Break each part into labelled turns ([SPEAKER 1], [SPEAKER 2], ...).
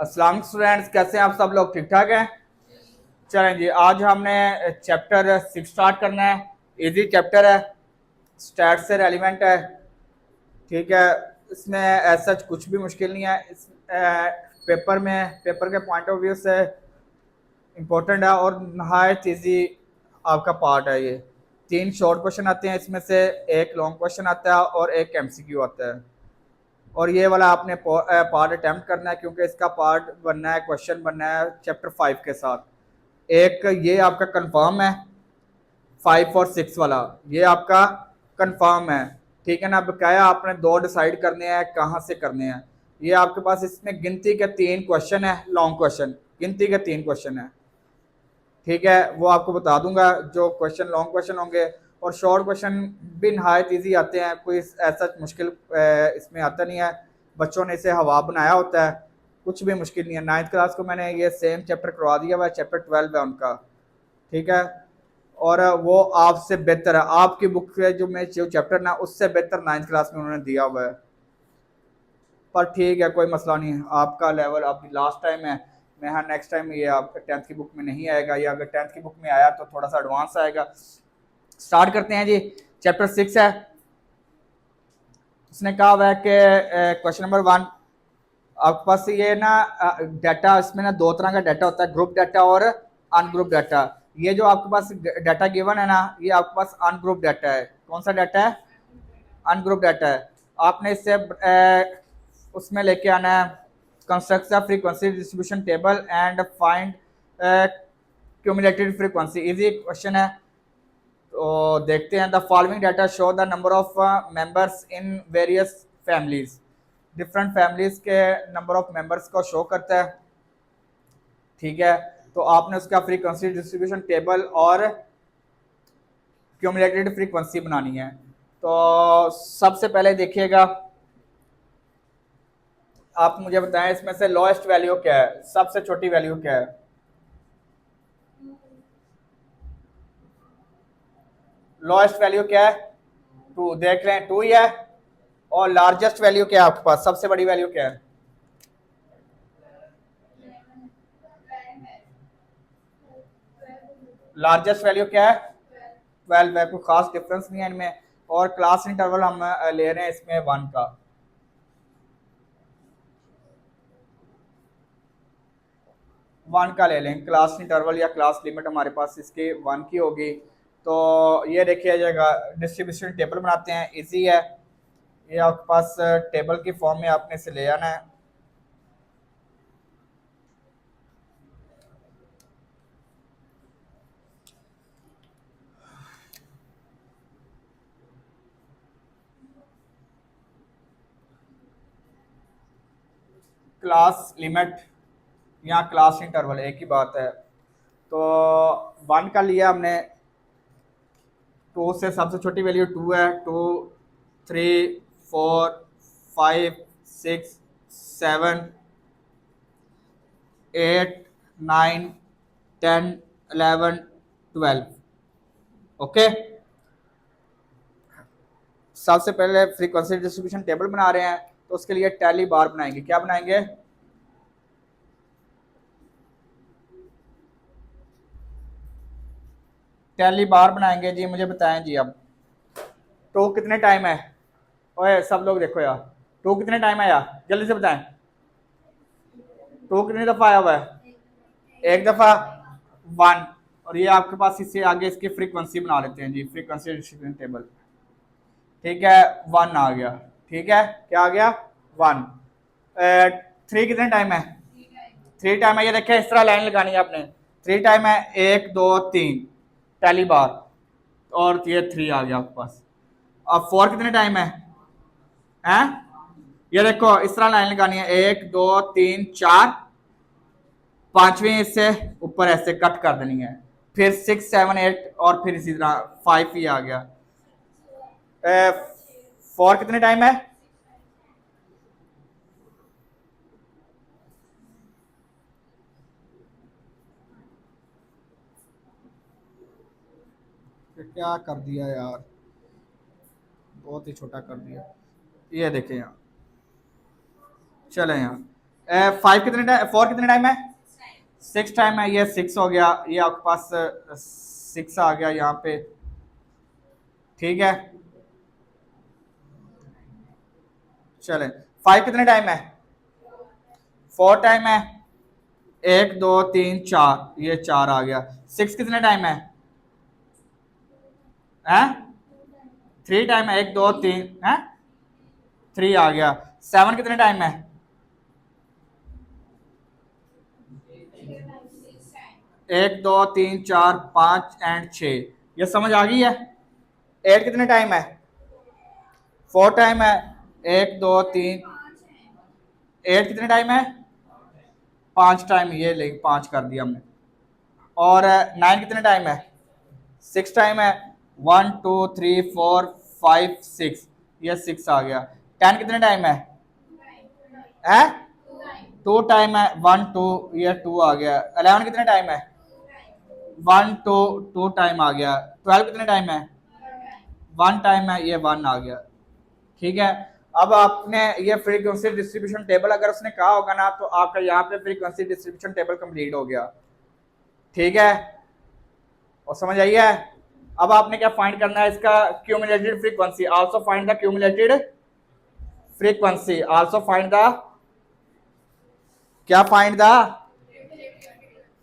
[SPEAKER 1] अस्सलाम स्टूडेंट्स, कैसे हैं आप सब लोग? ठीक ठाक हैं? चलें जी, आज हमने चैप्टर 6 स्टार्ट करना है। इजी चैप्टर है, स्टैट से रेलिवेंट है। ठीक है, इसमें ऐसा कुछ भी मुश्किल नहीं है। इस पेपर के पॉइंट ऑफ व्यू से इम्पोर्टेंट है और नहायत ईजी आपका पार्ट है ये। 3 शॉर्ट क्वेश्चन आते हैं इसमें से, एक लॉन्ग क्वेश्चन आता है और एक एमसीक्यू आता है। और ये वाला आपने पार्ट अटेम्प्ट करना है क्योंकि इसका पार्ट बनना है, क्वेश्चन बनना है चैप्टर 5 के साथ। एक ये आपका कंफर्म है, 5 और 6 वाला ये आपका कंफर्म है। ठीक है ना। बकाया आपने 2 डिसाइड करने हैं कहाँ से करने हैं। ये आपके पास इसमें गिनती के 3 क्वेश्चन है, लॉन्ग क्वेश्चन गिनती के 3 क्वेश्चन है। ठीक है, वो आपको बता दूंगा जो क्वेश्चन लॉन्ग क्वेश्चन होंगे। और शॉर्ट क्वेश्चन भी नहायत ईजी आते हैं, कोई ऐसा मुश्किल इसमें आता नहीं है। बच्चों ने इसे हवा बनाया होता है, कुछ भी मुश्किल नहीं है। 9th क्लास को मैंने ये सेम चैप्टर करवा दिया हुआ है, चैप्टर 12 है उनका। ठीक है, और वो आपसे बेहतर है, आपकी बुक के जो चैप्टर ना उससे बेहतर 9th क्लास में उन्होंने दिया हुआ है। पर ठीक है, कोई मसला नहीं है, आपका लेवल अभी लास्ट टाइम है। मैं हाँ, नेक्स्ट टाइम ये आपका 10th की बुक में नहीं आएगा, या अगर 10th की बुक में आया तो थोड़ा सा एडवांस आएगा। स्टार्ट करते हैं जी। चैप्टर 6 है। उसने कहा हुआ है कि क्वेश्चन नंबर 1, आपके पास ये ना डाटा, इसमें ना 2 तरह का डाटा होता है, ग्रुप डाटा और अनग्रुप डाटा। ये जो आपके पास डाटा गिवन है ना, ये आपके पास अनग्रुप डाटा है। कौन सा डाटा है? अनग्रुप डाटा है। आपने इससे उसमें लेके आना है construct the frequency distribution table and find cumulated frequency. Easy question है, तो देखते हैं। The following data show the number of members in various families. Different families के नंबर ऑफ मेंबर्स को शो करता है। ठीक है, तो आपने उसका फ्रीक्वेंसी डिस्ट्रीब्यूशन टेबल और क्यूमुलेटेड फ्रीक्वेंसी बनानी है। तो सबसे पहले देखिएगा, आप मुझे बताएं इसमें से लोएस्ट वैल्यू क्या है, सबसे छोटी वैल्यू क्या है? लोएस्ट वैल्यू क्या है? 2। देख लें, 2 ही है। और लार्जेस्ट वैल्यू क्या है आपके पास, सबसे बड़ी वैल्यू क्या है? लार्जेस्ट वैल्यू क्या है? 12 है। कोई खास डिफरेंस नहीं है इनमें। और क्लास इंटरवल हम ले रहे हैं इसमें 1 का। 1 का ले लें क्लास इंटरवल, या क्लास लिमिट हमारे पास इसकी 1 की होगी। तो ये देखिए जाएगा, डिस्ट्रीब्यूशन टेबल बनाते हैं, इजी है। ये आपके पास टेबल की फॉर्म में आपने इसे ले आना है। क्लास लिमिट या क्लास इंटरवल एक ही बात है। तो 1 का लिया हमने। 2 से सबसे छोटी वैल्यू 2 है। 2, 3, 4, 5, 6, 7, 8, 9, 10, 11, 12। ओके, सबसे पहले फ्रीक्वेंसी डिस्ट्रीब्यूशन टेबल बना रहे हैं, तो उसके लिए टैली बार बनाएंगे। क्या बनाएंगे? टैली बार बनाएंगे जी। मुझे बताएं जी अब, 2 कितने टाइम है? ओए सब लोग देखो यार, 2 कितने टाइम है यार, जल्दी से बताएं। 2 कितनी दफा आया हुआ है? एक दफा। 1। और ये आपके पास इससे आगे इसकी फ्रीक्वेंसी बना लेते हैं जी, फ्रीक्वेंसी डिस्ट्रीब्यूशन टेबल। ठीक है, 1 आ गया। ठीक है, क्या आ गया? 1। 3 कितने टाइम है? 3 टाइम है। ये देखिए, इस तरह लाइन लगानी है आपने। 3 टाइम है, 1, 2, 3, पहली बार। और ये 3 आ गया आपके पास। अब 4 कितने टाइम है? हैं? ये देखो, इस तरह लाइन लगानी है, 1, 2, 3, 4, पांचवें इससे ऊपर ऐसे कट कर देनी है। फिर 6, 7, 8 और फिर इसी तरह 5 ही आ गया। 4 कितने टाइम है? क्या कर दिया यार, बहुत ही छोटा कर दिया। ये देखें यहाँ, चले यहाँ, फाइव कितने टाइम, फोर कितने टाइम है, सिक्स टाइम है, ये सिक्स हो गया, ये आपके पास सिक्स आ गया यहाँ पे, ठीक है। चले, फाइव कितने टाइम है, फोर टाइम है, एक दो तीन चार, ये चार आ गया। सिक्स कितने टाइम है, थ्री टाइम है, एक दो तीन है, थ्री आ गया। सेवन कितने टाइम है, एक दो तीन चार पाँच एंड छ, ये समझ आ गई है। एट कितने टाइम है, फोर टाइम है, एक दो तीन, एट कितने टाइम है, पाँच टाइम, ये ले पाँच कर दिया हमने। और नाइन कितने टाइम है, सिक्स टाइम है, one two three four five six, ये सिक्स आ गया। टेन कितने टाइम है, टू टाइम है, वन टू, ये टू आ गया। 11 कितने टाइम है, वन टू, टू टाइम आ गया। 12 कितने टाइम है, वन टाइम है, ये वन आ गया, ठीक है। अब आपने ये फ्रीक्वेंसी डिस्ट्रीब्यूशन टेबल अगर उसने कहा होगा ना, तो आपका यहाँ पे फ्रीक्वेंसी डिस्ट्रीब्यूशन टेबल कंप्लीट हो गया, ठीक है। और समझ आई है। अब आपने क्या फाइंड करना है, इसका cumulated frequency, also find the cumulated frequency, also find the, क्या फाइंड द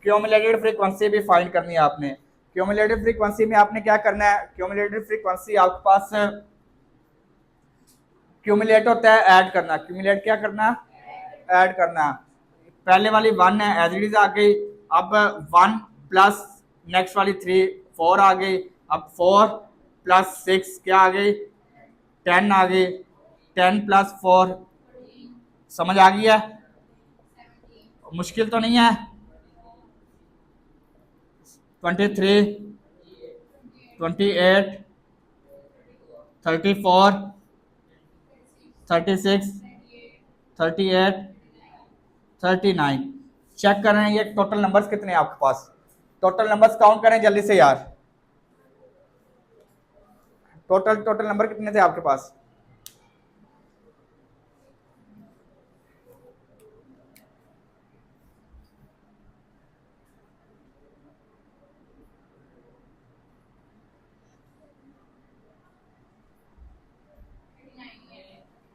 [SPEAKER 1] क्यूमुलेटेड फ्रीक्वेंसी भी फाइंड करनी है आपने। क्यूमुलेटेड फ्रीक्वेंसी में आपने क्या करना है, क्यूमुलेटेड फ्रीक्वेंसी आपके पास क्यूमुलेट होता है ऐड करना, क्यूमुलेट क्या करना, ऐड करना। पहले वाली वन है, एज इट इज आ गई। अब वन प्लस नेक्स्ट वाली थ्री, फोर आ गई। अब फोर प्लस सिक्स क्या आ गई, टेन आ गई। टेन प्लस फोर, समझ आ गई है, मुश्किल तो नहीं है। 23, 28, 34, 36, 38, 39। चेक कर रहे हैं ये टोटल नंबर्स कितने हैं आपके पास, टोटल नंबर्स काउंट करें जल्दी से यार। टोटल नंबर कितने थे आपके पास,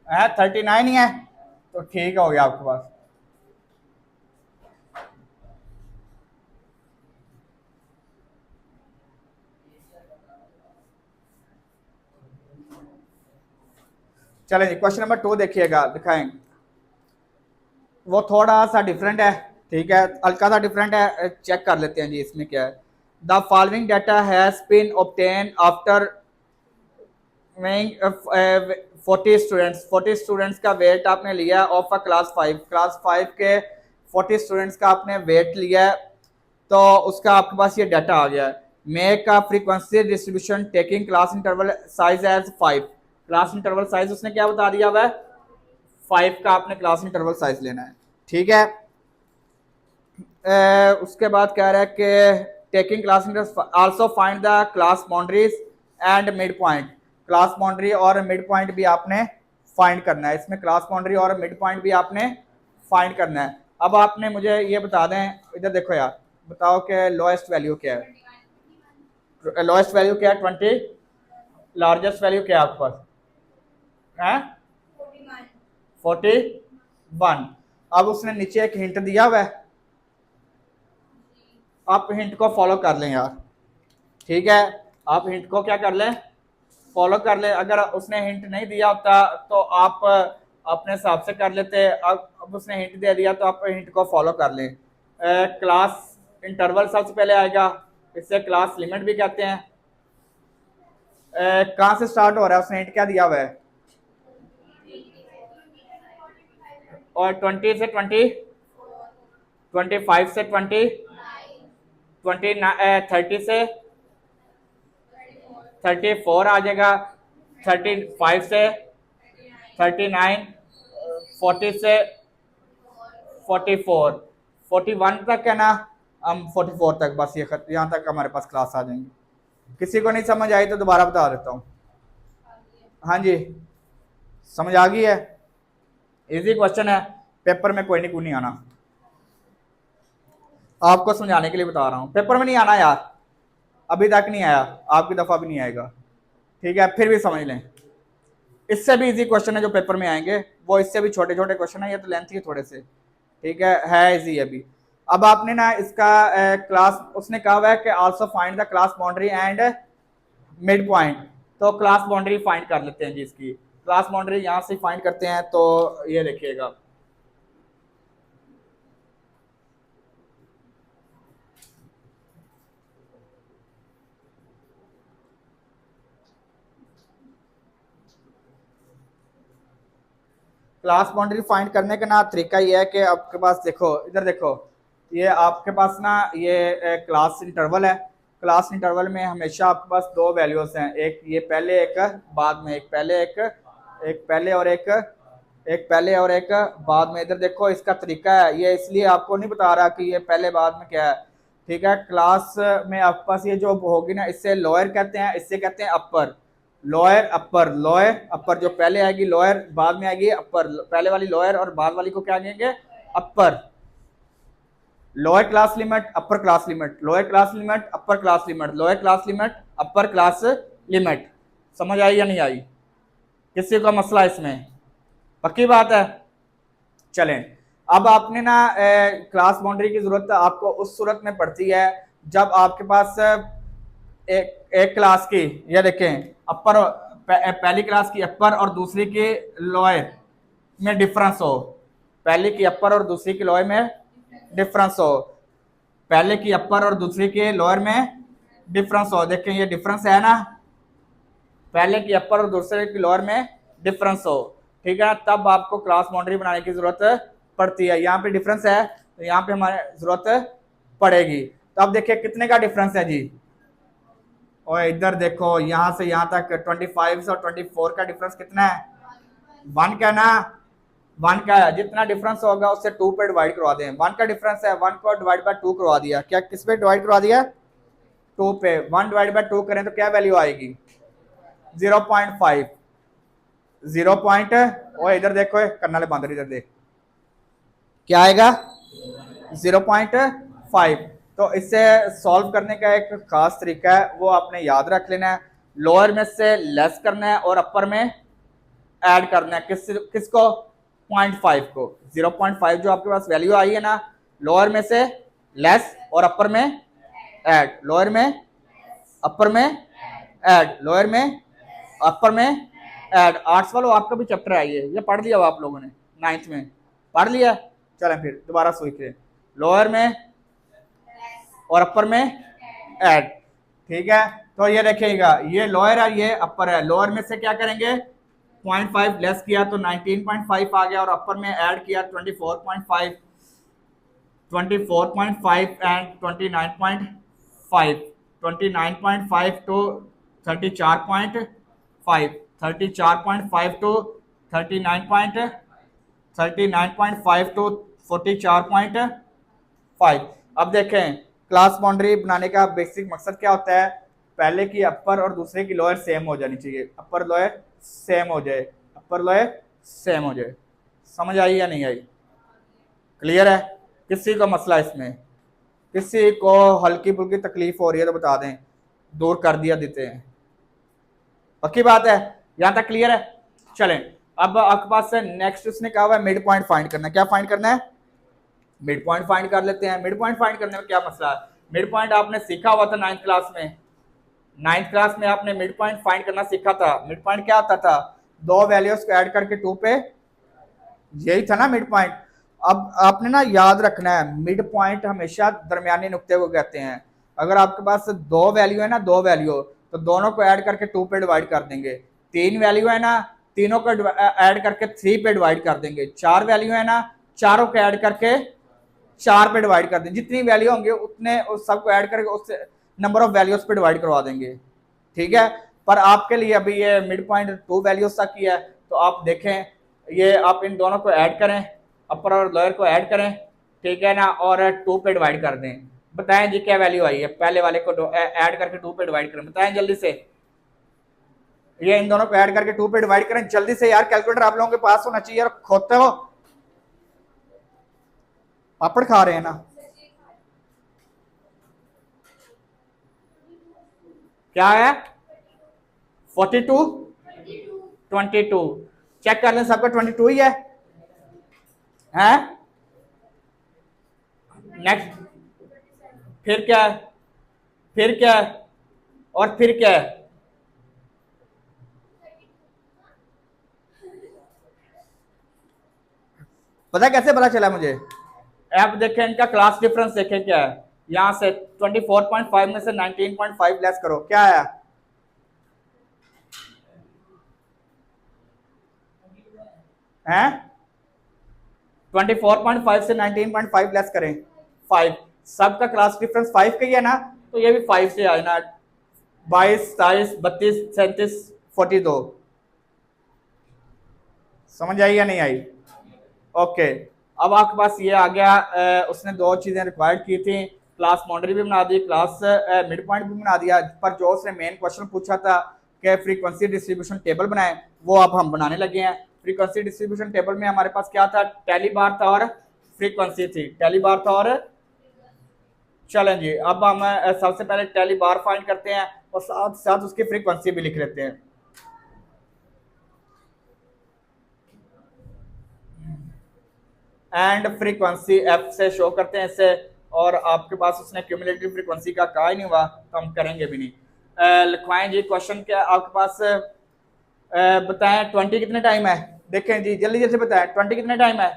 [SPEAKER 1] है 39 ही है, तो ठीक हो गया आपके पास। चले जी, क्वेश्चन नंबर 2 देखिएगा, दिखाएं। वो थोड़ा सा डिफरेंट है, ठीक है, हल्का सा डिफरेंट है, चेक कर लेते हैं जी इसमें क्या है। The following data has been obtain after 40 students, 40 students का वेट आपने लिया ऑफ अ क्लास 5, क्लास 5 के 40 स्टूडेंट्स का आपने वेट लिया है, तो उसका आपके पास ये डाटा आ गया है। Make a frequency distribution taking class interval size as 5, class interval size उसने क्या बता दिया हुआ है, 5 का आपने क्लास इंटरवल साइज लेना है, ठीक है। उसके बाद कह रहा है कि taking class interval also find the class boundaries and mid point, class boundary और मिड पॉइंट भी आपने फाइंड करना है, इसमें क्लास बाउंड्री और मिड पॉइंट भी आपने फाइंड करना है। अब आपने मुझे ये बता दें, इधर देखो यार, बताओ कि लोएस्ट वैल्यू क्या है, लोएस्ट वैल्यू क्या है 20, लार्जेस्ट वैल्यू क्या है आपके पास है 41। अब उसने नीचे एक हिंट दिया हुआ है, आप हिंट को फॉलो कर लें यार, ठीक है, आप हिंट को क्या कर लें, फॉलो कर ले। अगर उसने हिंट नहीं दिया होता तो आप अपने हिसाब से कर लेते, अब उसने हिंट दे दिया तो आप हिंट को फॉलो कर लें। क्लास इंटरवल सबसे पहले आएगा, इससे क्लास लिमिट भी कहते हैं। कहाँ से स्टार्ट हो रहा है, उसने हिंट क्या दिया हुआ है, और 20 से 20, 25 से 20, 30 से 34 आ जाएगा, 35 से 39, 40 से 44, 41 तक है ना, हम 44 तक, बस ये यहाँ तक हमारे पास क्लास आ जाएंगे। किसी को नहीं समझ आई तो दोबारा बता देता हूँ। हाँ जी, समझ आ गई है, इजी क्वेश्चन है। पेपर में कोई नहीं आना, आपको समझाने के लिए बता रहा हूँ, पेपर में नहीं आना यार, अभी तक नहीं आया, आपकी दफा भी नहीं आएगा, ठीक है, फिर भी समझ लें। इससे भी इजी क्वेश्चन है जो पेपर में आएंगे, वो इससे भी छोटे छोटे क्वेश्चन है, ये तो लेंथी है थोड़े से, ठीक है इजी अभी। अब आपने ना इसका क्लास, उसने कहा हुआ है कि also find the class boundary and mid point, तो क्लास बाउंड्री फाइंड कर लेते हैं जी, इसकी क्लास बाउंड्री यहां से फाइंड करते हैं, तो ये देखिएगा क्लास बाउंड्री फाइंड करने का ना तरीका ये है कि आपके पास देखो, इधर देखो, ये आपके पास ना ये क्लास इंटरवल है, क्लास इंटरवल में हमेशा आपके पास दो वैल्यूज हैं, एक ये पहले एक बाद में, एक पहले एक पहले और एक पहले और एक बाद में। इधर देखो इसका तरीका है, ये इसलिए आपको नहीं बता रहा कि ये पहले बाद में क्या है, ठीक है। क्लास में आपके पास ये जो होगी ना, इससे लोअर कहते हैं, इससे कहते हैं अपर, लोअर अपर, लोअर अपर, जो पहले आएगी लोअर, बाद में आएगी अपर, पहले वाली लोअर और बाद वाली को क्या कहेंगे, upper. Lower class limit, upper class limit, lower class limit, upper class limit, lower class limit, upper class limit. समझ आई या नहीं आई, किसी का मसला इसमें, पक्की बात है। चलें, अब आपने ना क्लास बाउंड्री की जरूरत आपको उस सूरत में पड़ती है जब आपके पास एक क्लास की, ये देखें, अपर, पहली क्लास की अपर और दूसरी की लोअर में डिफरेंस हो, पहले की अपर और दूसरी की लोअर में डिफरेंस हो, पहले की अपर और दूसरी के लोअर में डिफरेंस हो, देखें ये डिफरेंस है ना, पहले की अपर और दूसरे की लोअर में डिफरेंस हो, ठीक है, तब आपको क्लास बाउंड्री बनाने की जरूरत पड़ती है। यहाँ पे डिफरेंस है तो यहाँ पे हमारे जरूरत पड़ेगी। तो अब देखिए कितने का डिफरेंस है जी, और इधर देखो यहाँ से यहाँ तक 25 और 24 का डिफरेंस कितना है, 1 का ना, 1 का है, जितना डिफरेंस होगा उससे 2 पे डिवाइड करवा दें, 1 का डिफरेंस है, 1 को डिवाइड बाय 2 करवा दिया, क्या किस पे डिवाइड करवा दिया, 2 पे, 1 डिवाइड बाय 2 करें तो क्या वैल्यू आएगी, 0.5, 0 पॉइंट, और इधर देखो करना ले बांधर, इधर देख क्या आएगा 0.5। तो इससे सॉल्व करने का एक खास तरीका है, वो आपने याद रख लेना है, लोअर में से लेस करना है और अपर में ऐड करना है, किसको 0.5 को, 0.5 जो आपके पास वैल्यू आई है ना, लोअर में से लेस और अपर में ऐड, लोअर में अपर में ऐड, लोअर में अपर में ऐड। आर्ट्स वालों आपका भी चैप्टर है ये पढ़ लिया आप लोगों ने, 9th में पढ़ लिया, चलें फिर दोबारा सोचिए, लोअर में और अपर में ऐड, ठीक है। तो ये देखिएगा ये लोअर है ये अपर है, लोअर में से क्या करेंगे 0.5 लेस किया तो 19.5 आ गया, और अपर में ऐड किया 24.5, 24.5 एंड 29.5, 29.5 टू 34.5, 34.5 टू 39.5 टू 44.5। अब देखें क्लास बाउंड्री बनाने का बेसिक मकसद क्या होता है, पहले की अपर और दूसरे की लोअर सेम हो जानी चाहिए, अपर लोअर सेम हो जाए, अपर लोअर सेम हो जाए। समझ आई या नहीं आई, क्लियर है, किसी का मसला इसमें, किसी को हल्की फुल्की तकलीफ हो रही है तो बता दें, दूर कर दिया देते हैं, पक्की बात है, यहां तक क्लियर है। चलें, अब आपके पास से नेक्स्ट उसने कहा हुआ है मिड पॉइंट फाइंड करना है, क्या फाइंड करना है, मिड पॉइंट फाइंड कर लेते हैं। मिड पॉइंट फाइंड करने में क्या मसला है, मिड पॉइंट आपने सीखा हुआ था 9th क्लास में, 9th क्लास में आपने मिड पॉइंट फाइंड करना सीखा था। मिड पॉइंट क्या होता था, दो वैल्यूज को ऐड करके 2 पे, यही था ना मिड पॉइंट। अब आपने ना याद रखना है मिड पॉइंट हमेशा दरमियानी नुक्ते को कहते हैं। अगर आपके पास दो वैल्यू है ना, दो वैल्यू, तो दोनों को ऐड करके 2 पे डिवाइड कर देंगे, 3 वैल्यू है ना, तीनों को ऐड करके 3 पे डिवाइड कर देंगे, 4 वैल्यू है ना, चारों को ऐड करके 4 पे डिवाइड कर देंगे, जितनी वैल्यू होंगे उतने उस सबको ऐड करके उससे नंबर ऑफ वैल्यूज पे डिवाइड करवा देंगे, ठीक है। पर आपके लिए अभी ये मिड पॉइंट 2 वैल्यूज तक की है, तो आप देखें ये आप इन दोनों को ऐड करें, अपर और लोअर को ऐड करें, ठीक है ना, और 2 पे डिवाइड कर दें। बताएं जी क्या वैल्यू आई है, पहले वाले को ऐड करके 2 पे डिवाइड करें, बताएं जल्दी से, ये इन दोनों को ऐड करके 2 पे डिवाइड करें जल्दी से यार, कैलकुलेटर आप लोगों के पास होना चाहिए, खोते हो पापड़ खा रहे हैं ना? क्या है? 42 22 चेक कर लें, सबका 22 ही है। नेक्स्ट, फिर क्या है? फिर क्या है? और फिर क्या है? पता कैसे पता चला मुझे? आप देखें, इनका क्लास डिफरेंस देखें क्या है। यहां से 24.5 में से 19.5 लेस करो, क्या है? हैं? 24.5 से 19.5 लेस करें 5। सबका क्लास डिफरेंस 5 का ही है ना, तो ये भी 5 से आए ना। 22, 27, 32, 37, 42। समझ आई या नहीं आई? ओके, अब आपके पास ये आ गया। उसने दो चीजें रिक्वायर्ड की थी, क्लास बाउंड्री भी बना दी, क्लास मिड पॉइंट भी बना दिया। पर जो उसने मेन क्वेश्चन पूछा था कि फ्रीक्वेंसी डिस्ट्रीब्यूशन टेबल बनाए, वो अब हम बनाने लगे हैं। फ्रीक्वेंसी डिस्ट्रीब्यूशन टेबल में हमारे पास क्या था? टैली बार था और फ्रीक्वेंसी थी। टैली बार था और चलें जी, अब हम सबसे पहले टैली बार फाइंड करते हैं और साथ साथ उसकी फ्रीक्वेंसी भी लिख लेते हैं। एंड फ्रीक्वेंसी एफ से शो करते हैं इससे। और आपके पास उसने क्यूमुलेटिव फ्रीक्वेंसी का कहा ही नहीं हुआ, तो हम करेंगे भी नहीं। लिखवाएं जी क्वेश्चन क्या आपके पास। बताएं 20 कितने टाइम है? देखें जी, जल्दी जल्दी बताएं 20 कितने टाइम है?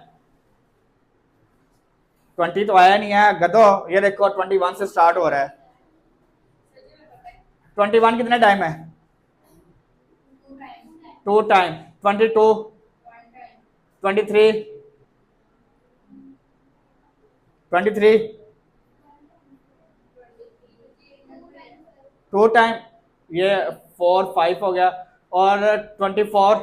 [SPEAKER 1] 20 तो आया नहीं है गधो, ये देखो 21 से स्टार्ट हो रहा है। 21 कितने टाइम है? 2 टाइम। 22, 23, 23, 2 टाइम। ये 4 5 हो गया। और 24,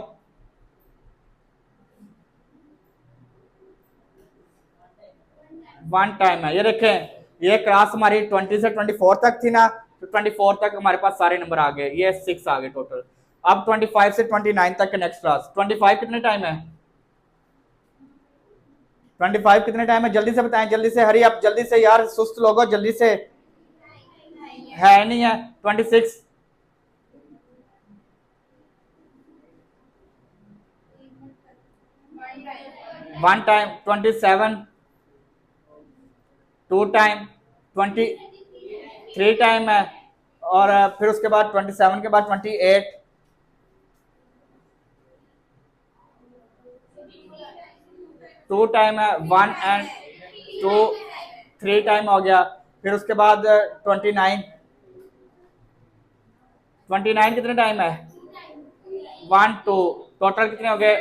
[SPEAKER 1] 1 टाइम है। ये देखें, ये क्लास हमारी 20 से 24 तक थी ना, तो 24 तक हमारे पास सारे नंबर आ गए, ये 6 आ गए टोटल। अब 25 से 29 तक का नेक्स्ट क्लास। 25 कितने टाइम है? 25 कितने टाइम है? जल्दी से बताएं, जल्दी से, हरी आप जल्दी से यार, सुस्त लोगो जल्दी से। है नहीं है। 26, 1 टाइम। 27, 2 टाइम। 23 टाइम है। और फिर उसके बाद 27 के बाद 28, 2 टाइम है। 1 एंड 2, 3 टाइम हो गया। फिर उसके बाद 29, 29 कितने टाइम है? 1 2, टोटल कितने हो गए?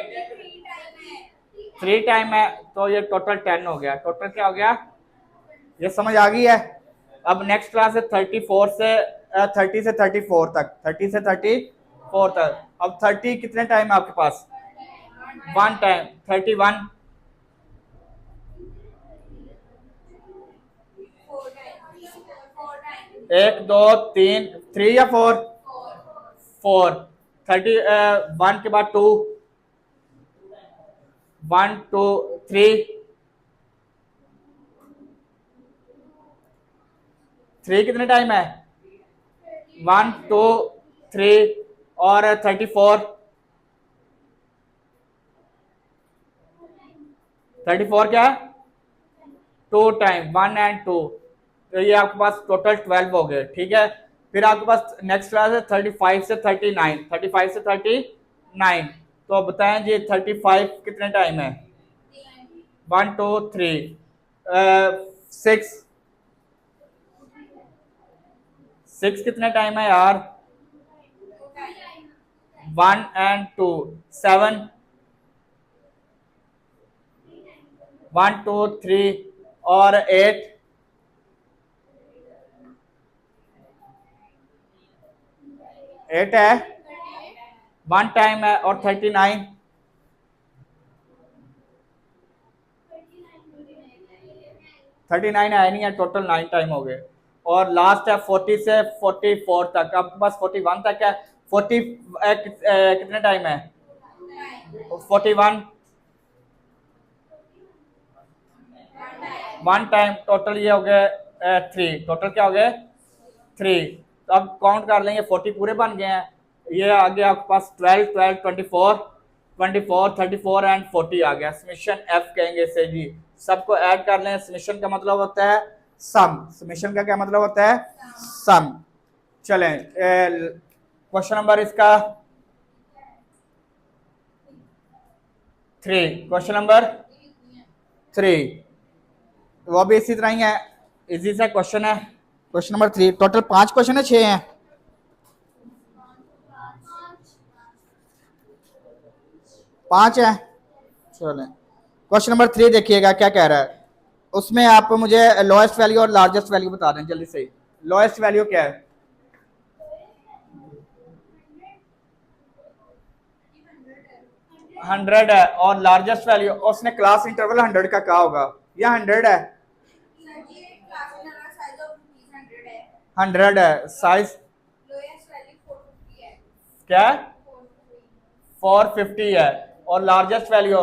[SPEAKER 1] 3 टाइम है, तो ये टोटल 10 हो गया। टोटल क्या हो गया? ये समझ आ गई है? अब नेक्स्ट क्लास है 34 से 30 से 34 तक। 30 से 34 तक। अब 30 कितने टाइम है आपके पास? 1 टाइम। 31, 1 2 3, 3 या 4? 4। 31 के बाद 2, 1 2 3, 3 कितने टाइम है? 1 2 3 और 34, 34 क्या है? 2 टाइम। 1 एंड 2, तो ये आपके पास टोटल 12 हो गए। ठीक है, फिर आपके पास नेक्स्ट क्लास है 35 से 39। 35 से 39, तो बताएं जी 35 कितने टाइम है? 1 2 3, 6, 6 कितने टाइम है यार? 1 एंड 2, 7, 1 2 3 और 8, 8 है। 1 टाइम है। और 39, 39 आया नहीं है, टोटल 9 टाइम हो गए। और लास्ट है 40 से 44 तक, आपके पास 41 तक है। 40 कितने टाइम है? 41, वन टाइम, टोटल ये हो गए 3, टोटल क्या हो गए 3। तो अब काउंट कर लेंगे, 40 पूरे बन गए हैं। ये आ गया आपके पास 12 12 24 24 34 एंड 40 आ गया। समीशन एफ कहेंगे इसे जी। सबको ऐड कर लें। समीशन का मतलब होता है सम। समीशन का क्या मतलब होता है? सम। चलें, क्वेश्चन नंबर इसका 3, क्वेश्चन नंबर 3 वो भी इसी तरह ही है, इजी सा क्वेश्चन है। क्वेश्चन नंबर 3, टोटल 5 क्वेश्चन है 6 हैं? 5 है। चलें, क्वेश्चन नंबर 3 देखिएगा क्या कह रहा है। उसमें आप मुझे लोएस्ट वैल्यू और लार्जेस्ट वैल्यू बता दें जल्दी से। लोएस्ट वैल्यू क्या है? 100 है। और लार्जेस्ट वैल्यू, उसने क्लास इंटरवल 100 का कहा होगा, या 100 है? 100 है। साइज क्या है? 450 है। और लार्जेस्ट वैल्यू,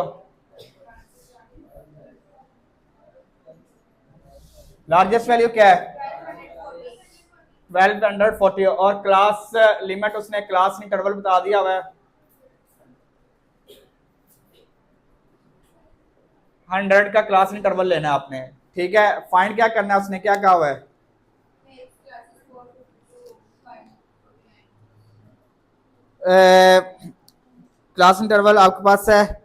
[SPEAKER 1] लार्जेस्ट वैल्यू क्या है? 1240। और क्लास लिमिट उसने क्लास इंटरवल बता दिया हुआ है 100 का क्लास इंटरवल लेना है आपने। ठीक है, फाइंड क्या करना है, उसने क्या कहा हुआ है? क्लास इंटरवल आपके पास है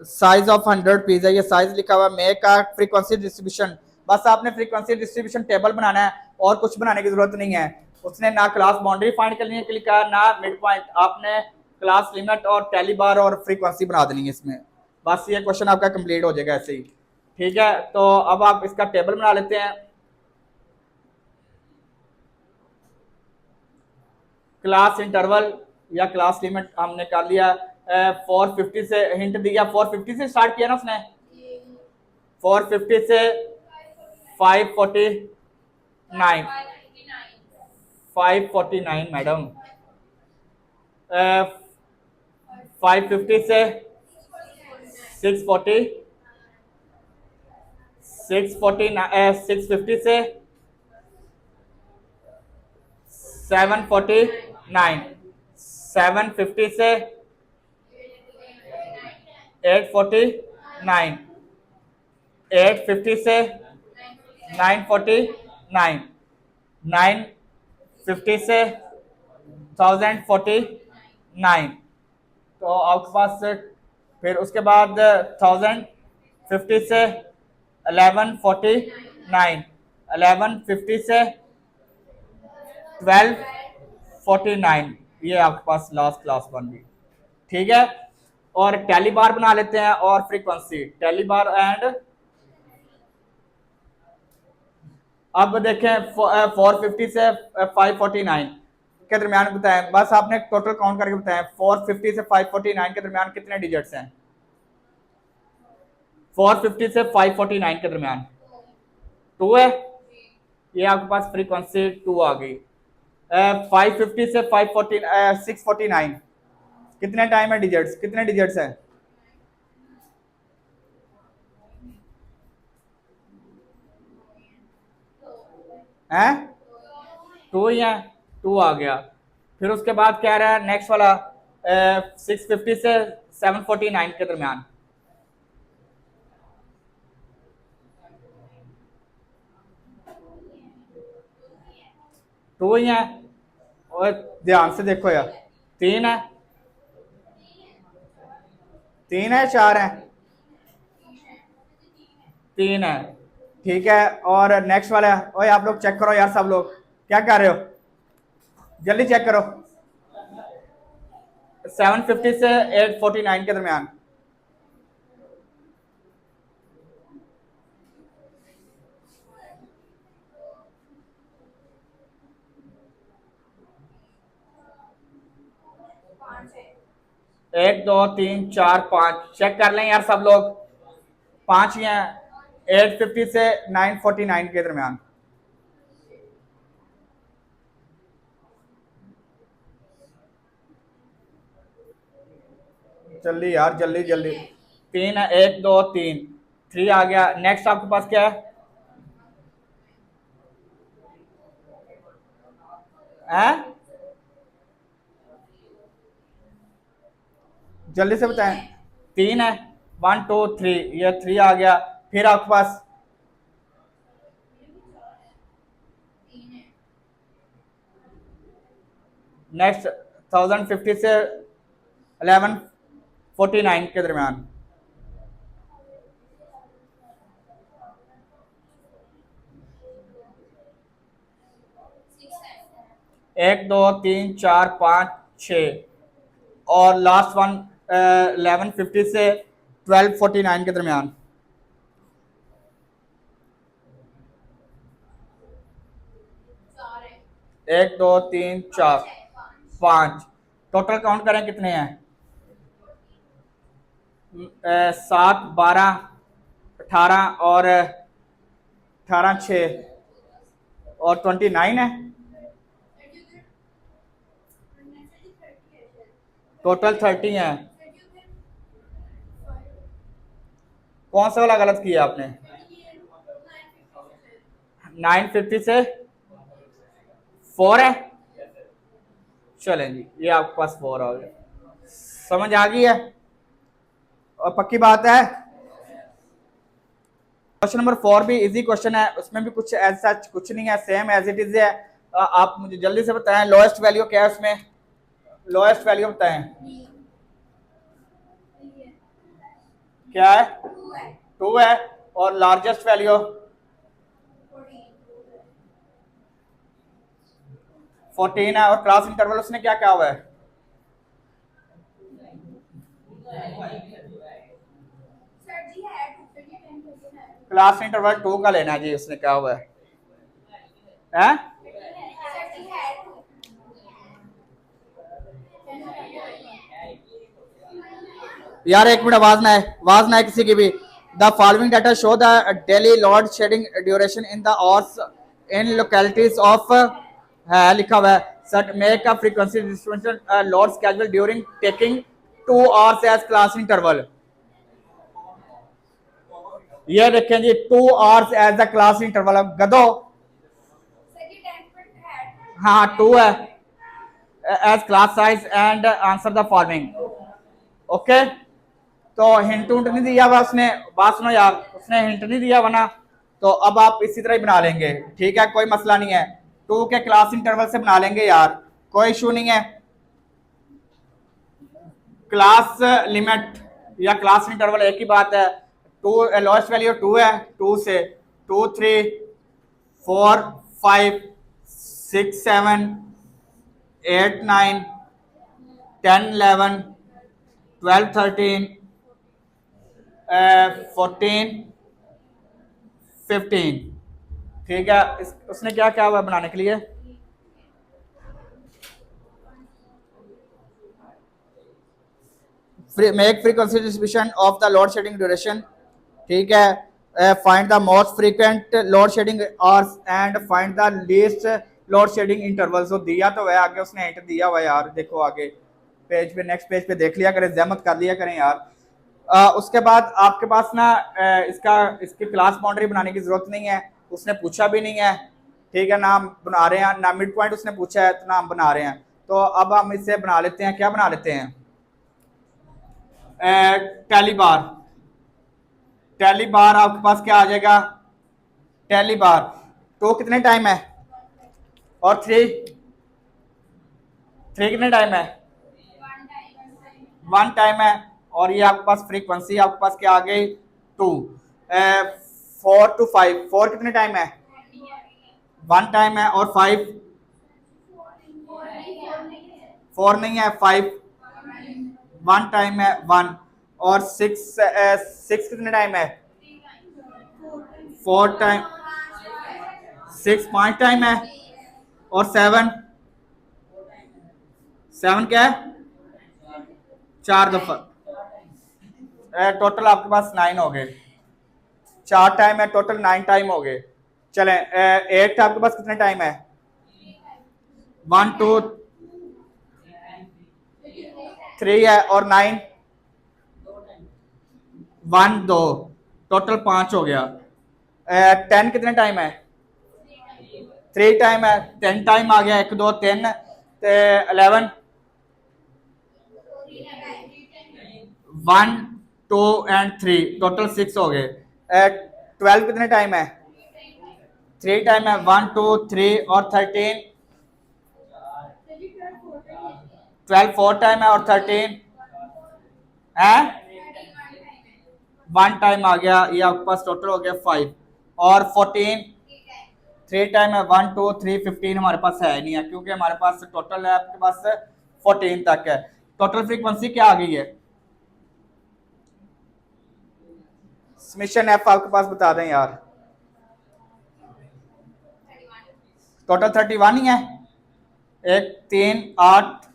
[SPEAKER 1] साइज ऑफ 100 पीस है, ये साइज लिखा हुआ है। मेक का फ्रीक्वेंसी डिस्ट्रीब्यूशन, बस आपने फ्रीक्वेंसी डिस्ट्रीब्यूशन टेबल बनाना है और कुछ बनाने की जरूरत नहीं है। उसने ना क्लास बाउंड्री फाइंड करने के लिए कहा, ना मिड पॉइंट। आपने क्लास लिमिट और टेली बार और फ्रीक्वेंसी बना देनी है इसमें। बस ये क्वेश्चन आपका कंप्लीट हो जाएगा ऐसे ही। ठीक है, तो अब आप इसका टेबल बना लेते हैं। क्लास इंटरवल या क्लास लिमिट हमने कर लिया। 450 से हिंट दिया, 450 से स्टार्ट किया ना उसने। 450 से 549, 549 मैडम। 550 से 640, 650 से 749, 750 से 849, 850 से 949, 950 से 1049। तो आपके पास फिर उसके बाद 1050 से 1149, 1150 से 1249, ये आपके पास लास्ट क्लास बन गई। ठीक है, और टैली बार बना लेते हैं और फ्रीक्वेंसी टैली बार एंड। अब देखें 450 से 549 के दरमियान बताएं। बस आपने टोटल काउंट करके बताएं 450 से 549 के दरमियान कितने डिजिट्स हैं? 450 से 549 के दरमियान 2 है। ये आपके पास फ्रीक्वेंसी 2 आ गई। 550 से 649 कितने टाइम है डिजिट्स, कितने डिजिट्स हैं? हैं 2 ही है। 2 आ गया। फिर उसके बाद क्या रहा है नेक्स्ट वाला 650 से 749 के दरमियान। 2 ही है। और ध्यान से देखो यार, 3 है। 3 है 4 है? 3 है। ठीक है, और नेक्स्ट वाला ओए आप लोग चेक करो यार, सब लोग क्या कर रहे हो, जल्दी चेक करो। 750 से 849 के दरमियान। एक दो तीन चार पाँच, चेक कर लें यार सब लोग। 5 ही हैं। 850 से 949 के दरमियान। जल्दी यार, जल्दी जल्दी। 3 है, 1 2 3। 3 आ गया। नेक्स्ट आपके पास क्या है? जल्दी से बताएं। 3 है, 1 2 3, ये 3 आ गया। फिर आपके पास नेक्स्ट 1050 से 1149 के दरमियान। एक दो तीन चार पाँच छ, और लास्ट वन 1150 से 1249 के दरमियान। एक दो तीन चार पाँच, टोटल काउंट करें कितने हैं? 7 12 18 और 18 6 और 29 है। टोटल 30 है। कौन सा वाला गलत किया आपने? 950 से 4 है। चलें जी, ये आपके पास 4 आ गया। समझ आ गई है और पक्की बात है। क्वेश्चन नंबर 4 भी इजी क्वेश्चन है, उसमें भी कुछ एज सच कुछ नहीं है, सेम एज इट इज है। आप मुझे जल्दी से बताएं लोएस्ट वैल्यू क्या है उसमें? लोएस्ट वैल्यू बताएं क्या है? 2 है। और लार्जेस्ट वैल्यू 14 है। और क्लास इंटरवल उसने क्या क्या हुआ है? क्लास इंटरवल 2 का लेना है जी, उसने क्या हुआ है? यार एक मिनट, आवाज ना है किसी की भी। The following data show the daily load shedding duration in the hours in localities of, है लिखा हुआ है सट make a frequency distribution load schedule during taking 2 hours as class interval. ये देखें जी, 2 hours as the class interval. गदो हाँ 2 है as class size and answer the following. Okay, तो हिंट उंट नहीं दिया हुआ उसने, बात सुनो यार, उसने हिंट नहीं दिया हुआ ना, तो अब आप इसी तरह ही बना लेंगे। ठीक है, कोई मसला नहीं है। 2 के क्लास इंटरवल से बना लेंगे यार, कोई इशू नहीं है। क्लास लिमिट या क्लास इंटरवल एक ही बात है। 2 लोएस्ट वैल्यू 2 है, 2 से 2 3 4 5 6 7 8 9 10 11 12 13 14 15। ठीक है, उसने क्या क्या हुआ बनाने के लिए? Make frequency distribution of the load shedding duration. ठीक है, find the most frequent load shedding hours and find the least load shedding interval. तो दिया तो है आगे, उसने हिंट दिया हुआ यार, देखो आगे पेज पे, नेक्स्ट पेज पे देख लिया करें, जहमत कर लिया करें यार। उसके बाद आपके पास ना इसकी क्लास बाउंड्री बनाने की जरूरत नहीं है, उसने पूछा भी नहीं है। ठीक है, नाम बना रहे हैं ना, मिड पॉइंट उसने पूछा है तो नाम बना रहे हैं। तो अब हम इसे बना लेते हैं, क्या बना लेते हैं? टैली बार। टैली बार आपके पास क्या आ जाएगा? टैली बार 2 कितने टाइम है? और 3 कितने टाइम है? 1 टाइम है। और ये आपके पास फ्रीक्वेंसी आपके पास क्या आ गई? 2। 4 to 5, 4 कितने टाइम है? 1 टाइम है। और 5 4 नहीं है, 5 1 टाइम है, 1। और 6 कितने टाइम है? 4 टाइम, 6 5 टाइम है। और 7 क्या है? 4 दफा। टोटल आपके पास 9 हो गए। 4 टाइम है, टोटल 9 टाइम हो गए। चले 8 आपके पास कितने टाइम है? 1 2 3 है। और 9 1 2 टोटल 5 हो गया। 10 कितने टाइम है? 3 टाइम है। 10 टाइम आ गया, 1 2 3 ते 11 1 2 एंड 3 टोटल 6 हो गए। 12 कितने टाइम है? 3 टाइम है। 1 2 3 और 13 12 4 टाइम है और 13 है 1 टाइम आ गया। ये आपके पास टोटल हो गया 5 और 14 3 टाइम है। 1 2 3 15 हमारे पास है नहीं है क्योंकि हमारे पास टोटल है आपके पास 14 तक है। टोटल फ्रीक्वेंसी क्या आ गई है? समेशन एफ आपके पास बता दें यार। टोटल 31 ही है। 1 3 8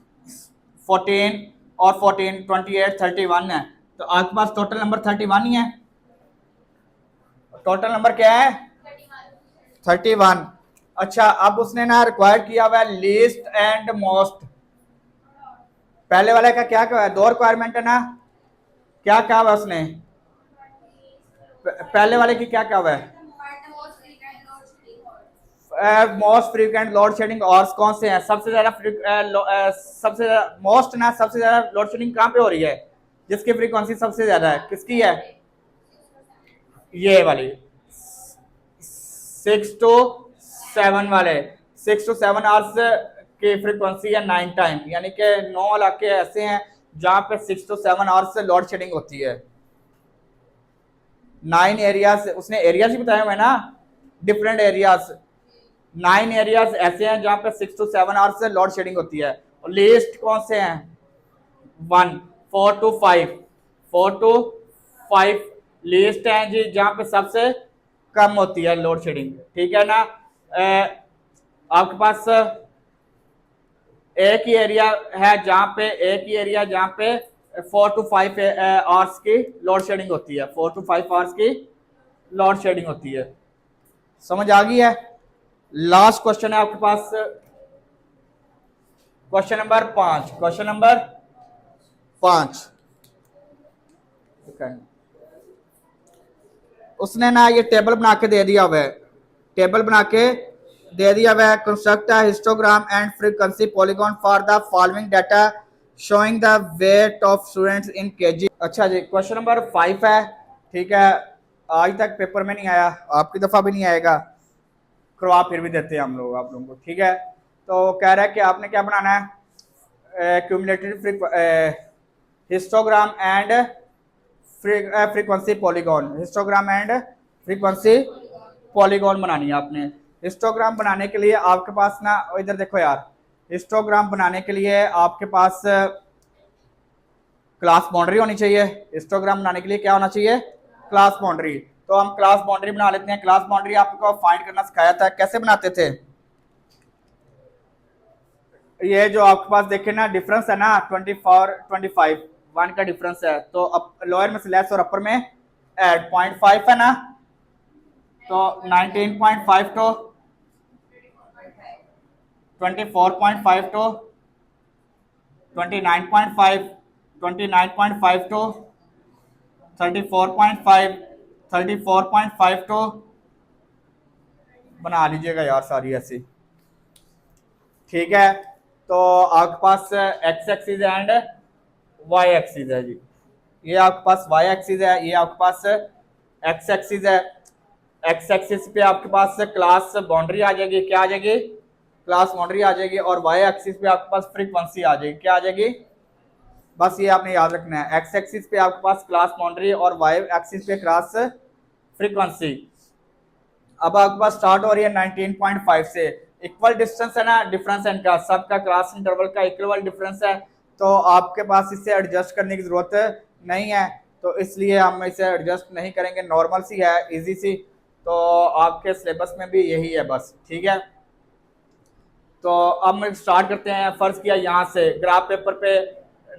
[SPEAKER 1] 14 और 14 28 31 है। तो आपके पास टोटल नंबर 31 ही है। टोटल नंबर क्या है? 31। अच्छा, अब उसने ना रिक्वायर किया हुआ है लीस्ट एंड मोस्ट। पहले वाले का क्या क्या है? 2 रिक्वायरमेंट है ना। क्या क्या हुआ उसने? पहले वाले की क्या क्या हुआ है? मोस्ट फ्रीक्वेंट लोड शेडिंग और कौन से हैं? सबसे ज्यादा सबसे मोस्ट ना सबसे ज्यादा लोड शेडिंग कहाँ पे हो रही है? जिसकी फ्रीक्वेंसी सबसे ज्यादा है किसकी है? ये वाली 6 to 7 वाले 6 to 7 आवर्स की फ्रीक्वेंसी है 9 टाइम, यानी कि 9 इलाके ऐसे हैं जहां पे 6 to 7 आवर्स से लोड शेडिंग होती है। 9 एरियाज, उसने एरियाज ही बताया हुआ है ना, डिफरेंट एरियाज। 9 एरियाज ऐसे हैं जहां पे 6 to 7 आवर्स से लोड शेडिंग होती है। और लिस्ट कौन से हैं? 1 4 to 5 4 to 5 लिस्ट है जी जहां पे सबसे कम होती है लोड शेडिंग। ठीक है ना। आपके पास एक ही एरिया है जहां पे 4 to 5 आवर्स की लोड शेडिंग होती है। 4 to 5 आवर्स की लोड शेडिंग होती है। समझ आ गई है? लास्ट क्वेश्चन है आपके पास, क्वेश्चन नंबर 5। क्वेश्चन नंबर 5 उसने ना ये टेबल बना के दे दिया हुआ है। टेबल बना के दे दिया हुआ है। Construct a histogram and frequency polygon for the following data showing the weight of students in KG. अच्छा जी, क्वेश्चन नंबर 5 है। ठीक है, आज तक पेपर में नहीं आया, आपकी दफा भी नहीं आएगा, करवा फिर भी देते हैं हम लोग आप लोगों को। ठीक है, तो कह रहा है कि आपने क्या बनाना है? Cumulative histogram and frequency polygon. Histogram and frequency polygon बनानी है आपने। हिस्टोग्राम बनाने के लिए आपके पास ना, इधर देखो यार, हिस्टोग्राम बनाने के लिए आपके पास क्लास बाउंड्री होनी चाहिए। हिस्टोग्राम बनाने के लिए क्या होना चाहिए? Class boundary. तो हम क्लास बाउंड्री बना लेते हैं। क्लास बाउंड्री आपको फाइंड करना सिखाया था, कैसे बनाते थे? ये जो आपके पास देखे ना डिफरेंस है ना 24 25 1 का डिफरेंस है, तो लोअर में से लेस और अपर में ऐड 0.5 है ना, तो 19.5 to 24.5 to 29.5 29.5 to 34.5 34.5 to बना लीजिएगा यार सारी ऐसी। ठीक है, तो आपके पास X axis and Y axis है जी। ये आपके पास वाई एक्सिस है, ये आपके पास एक्स एक्सिस है। एक्स एक्सिस पे आपके पास क्लास बाउंड्री आ जाएगी। क्या आ जाएगी? क्लास बाउंड्री आ जाएगी। और वाई एक्सिस पे आपके पास फ्रीक्वेंसी आ जाएगी। क्या आ जाएगी? बस ये आपने याद रखना है। एक्स एक्सिस पे आपके पास क्लास बाउंड्री और वाई एक्सिस पे क्लास फ्रीक्वेंसी। अब आपके पास स्टार्ट हो रही है 19.5 से। इक्वल डिस्टेंस है ना डिफरेंस इनका, सबका क्लास इंटरवल का इक्वल डिफरेंस है, तो आपके पास इसे एडजस्ट करने की जरूरत नहीं है, तो इसलिए हम इसे एडजस्ट नहीं करेंगे। नॉर्मल सी है, इजी सी, तो आपके सिलेबस में भी यही है बस। ठीक है, तो अब हम स्टार्ट करते हैं। फर्ज किया यहाँ से ग्राफ पेपर पे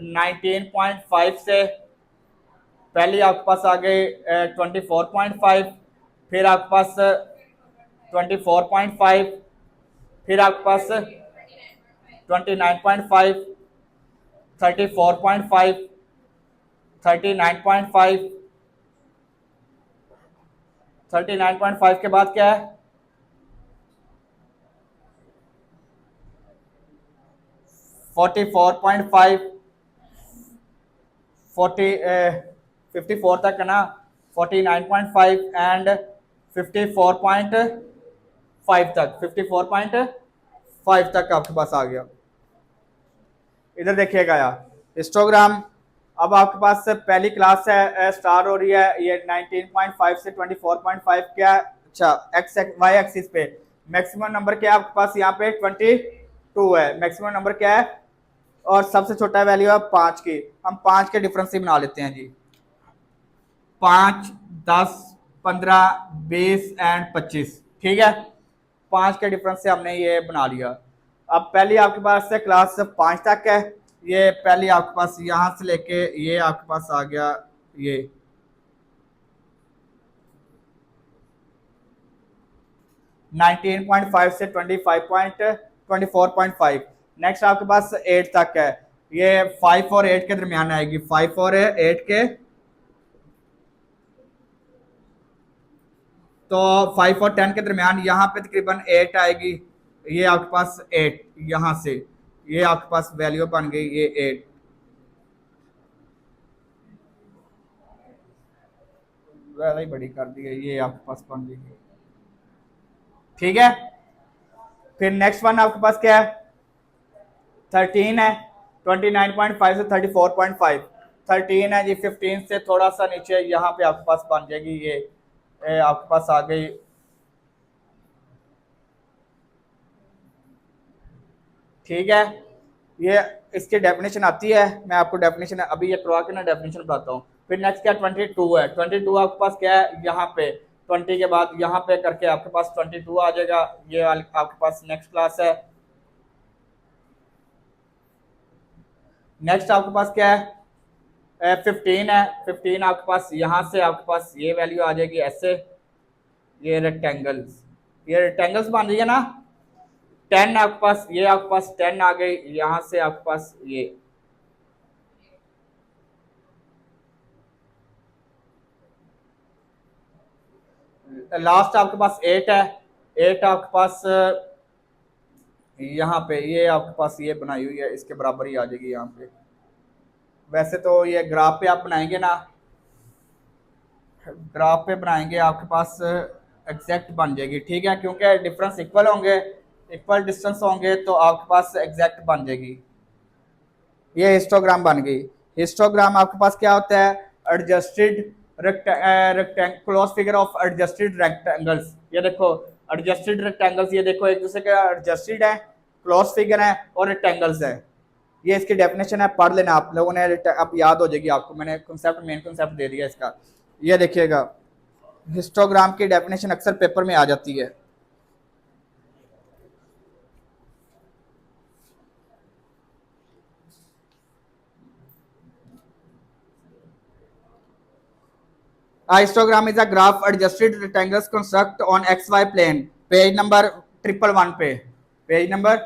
[SPEAKER 1] 19.5 से पहले आपके पास आ गए 24.5, फिर आपके पास 24.5, फिर आपके पास 29.5 34.5 39.5 39.5 के बाद क्या है? 44.5, 54 तक है ना, 49.5 एंड 54.5 तक, 54.5 तक आपके पास आ गया। इधर देखिएगा यार, हिस्टोग्राम अब आपके पास पहली क्लास है स्टार्ट हो रही है, ये 19.5 से 24.5 क्या है? अच्छा, एक्स वाई एक्सिस पे मैक्सिमम नंबर क्या है आपके पास? यहाँ पे 22 है मैक्सिमम नंबर क्या है, और सबसे छोटा वैल्यू है 5 की। हम 5 के डिफरेंस ही बना लेते हैं जी, 5, 10, 15, 20 एंड 25, ठीक है। 5 के डिफरेंस से हमने ये बना लिया। अब पहली आपके पास से क्लास 5 तक है, ये पहली आपके पास यहां से लेके ये आपके पास आ गया ये 19.5 से 24.5। नेक्स्ट आपके पास 8 तक है, ये 5 और 8 के दरमियान आएगी, 5 और 8 के, तो 5 और 10 के दरमियान यहाँ पे तकरीबन 8 आएगी। ये आपके पास 8 यहाँ से ये आपके पास वैल्यू बन गई ये 8, वैल्यू ही बड़ी कर दी है, ये आपके पास बन गई, ठीक है। फिर नेक्स्ट वन आपके पास क्या है? 13 है, 29.5 से 34.5, 13 है जी, 15 से थोड़ा सा नीचे यहाँ पे आपके पास बन जाएगी ये आपके पास आ गई, ठीक है। ये इसकी डेफिनेशन आती है, मैं आपको डेफिनेशन अभी ये करवा के ना डेफिनेशन बताता हूँ। फिर नेक्स्ट क्या 22 है, 22 आपके पास क्या है? यहाँ पे 20 के बाद यहाँ पे करके आपके पास 22 आ जाएगा, ये आपके पास नेक्स्ट क्लास है। नेक्स्ट आपके पास क्या है? 15 है, 15 आपके पास यहाँ से आपके पास ये वैल्यू आ जाएगी ऐसे, ये रेक्टेंगल्स, ये रेक्टेंगल्स बन रही है ना। 10 आपके पास, ये आपके पास 10 आ गई, यहाँ से आपके पास ये लास्ट आपके पास 8 है, 8 आपके पास यहाँ पे ये आपके पास ये बनाई हुई है, इसके बराबर ही आ जाएगी यहाँ पे। वैसे तो ये ग्राफ पे आप बनाएंगे ना, ग्राफ पे बनाएंगे आपके पास एग्जैक्ट बन जाएगी, ठीक है, क्योंकि डिफरेंस इक्वल होंगे, इक्वल डिस्टेंस होंगे तो आपके पास एग्जैक्ट बन जाएगी। ये हिस्टोग्राम बन गई। हिस्टोग्राम आपके पास क्या होता है? Adjusted rectangle, close figure of adjusted rectangles. ये देखो एडजस्टेड रेक्टेंगल्स, ये देखो एक दूसरे के एडजस्टेड है, क्लोज फिगर है और रेक्टेंगल्स है। ये इसकी डेफिनेशन है, पढ़ लेना आप लोगों ने, अब याद हो जाएगी आपको, मैंने कॉन्सेप्ट मेन कॉन्सेप्ट दे दिया इसका। ये देखिएगा, हिस्टोग्राम की डेफिनेशन अक्सर पेपर में आ जाती है। A histogram is a graph adjusted rectangles construct on XY plane। Page number 111 पे, पेज नंबर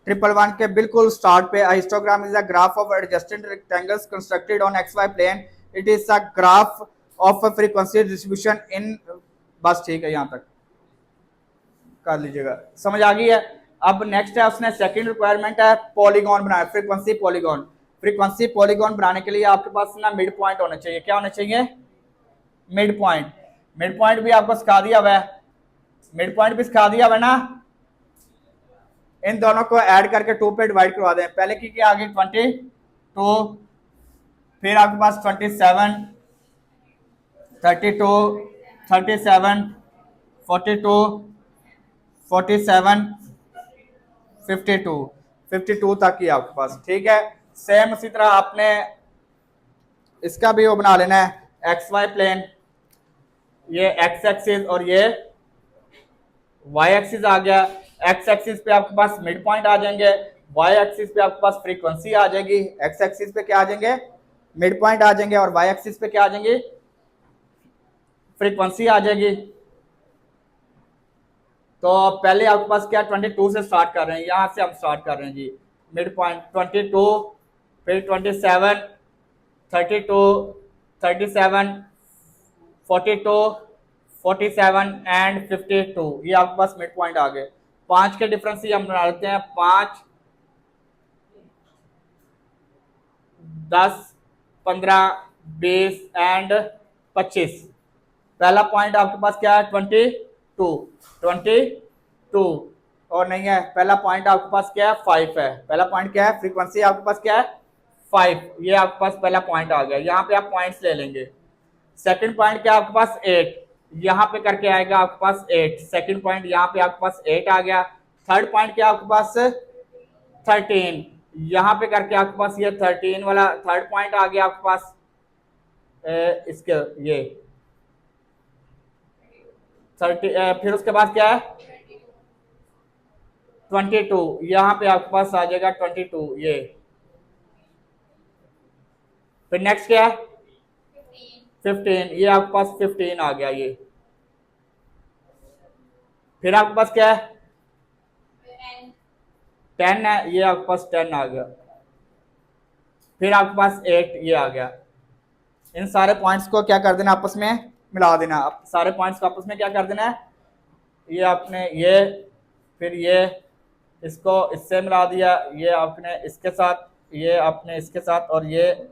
[SPEAKER 1] 111 के बिल्कुल स्टार्ट पे, a histogram is a graph of adjusted rectangles constructed on XY plane। It is a graph of a frequency distribution in, बस ठीक है, यहाँ तक कर लीजिएगा, समझ आ गई है। अब नेक्स्ट है उसने सेकंड रिक्वायरमेंट है पॉलीगॉन बनाया, फ्रीक्वेंसी पॉलीगॉन। फ्रीक्वेंसी पॉलीगॉन बनाने के लिए आपके पास ना मिड पॉइंट होना चाहिए, क्या होना चाहिए? Mid point. मिड पॉइंट भी आपको सिखा दिया हुआ है, मिड पॉइंट भी सिखा दिया हुआ है ना। इन दोनों को ऐड करके 2 पे डिवाइड करवा दें। पहले की क्या आ गई 22, फिर आपके पास 27, 32, 37, 42, 47, 52, 52 तक ही आपके पास, ठीक है। सेम उसी तरह आपने इसका भी वो बना लेना है, एक्स वाई प्लेन, ये एक्स एक्सिस और ये वाई एक्सिस आ गया। एक्स एक्सिस पे आपके पास मिड पॉइंट आ जाएंगे, वाई एक्सिस पे आपके पास फ्रीक्वेंसी आ जाएगी। एक्स एक्सिस पे क्या आ जाएंगे? मिड पॉइंट आ जाएंगे, और वाई एक्सिस पे क्या आ जाएंगे? फ्रीक्वेंसी आ जाएगी। तो पहले आपके पास क्या 22 से स्टार्ट कर रहे हैं, यहां से हम स्टार्ट कर रहे हैं जी, मिड पॉइंट 22, फिर 27, 32, 37, 42, 47 एंड 52, ये आपके पास मिड पॉइंट आ गए। 5 के डिफरेंस ही हम बना लेते हैं, 5, 10, 15, 20 एंड 25। पहला पॉइंट आपके पास क्या है, 22 और नहीं है। पहला पॉइंट आपके पास क्या है, 5 है। पहला पॉइंट क्या है, फ्रीक्वेंसी आपके पास क्या है, 5। ये आपके पास पहला पॉइंट आ गया, यहाँ पे आप पॉइंट्स ले लेंगे। सेकंड पॉइंट क्या आपके पास, 8, यहाँ पे करके आएगा आपके पास 8। सेकंड पॉइंट यहाँ पे आपके पास 8 आ गया। थर्ड पॉइंट क्या आपके पास, 13, यहाँ पे करके आपके पास ये 13 वाला थर्ड पॉइंट आ गया आपके पास। इसके ये 30, फिर उसके बाद क्या है 22, यहाँ पे आपके पास आ जाएगा 22 ये। फिर नेक्स्ट क्या है 15, ये आपके पास 15 आ गया ये। फिर आपके पास क्या है 10 है, ये आपके पास 10 आ गया। फिर आपके पास 8 ये आ गया। इन सारे पॉइंट्स को क्या कर देना, आपस में मिला देना। अब सारे पॉइंट्स को आपस में क्या कर देना है, ये आपने ये, फिर ये इसको इससे मिला दिया, ये आपने इसके साथ, ये आपने इसके साथ, और ये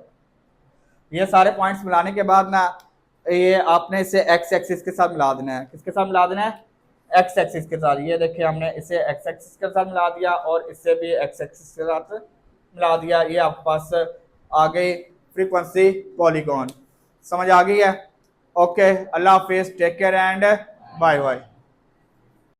[SPEAKER 1] सारे पॉइंट्स मिलाने के बाद ना ये आपने इसे एक्स एक्सिस के साथ मिला देना है। किसके साथ मिला देना है, एक्स एक्सिस के साथ। ये देखिए हमने इसे एक्स एक्सिस के साथ मिला दिया और इससे भी एक्स एक्सिस के साथ मिला दिया। ये आपके पास आ गई फ्रीक्वेंसी पॉलीगॉन। समझ आ गई है? ओके, अल्लाह हाफिज, take care and bye bye.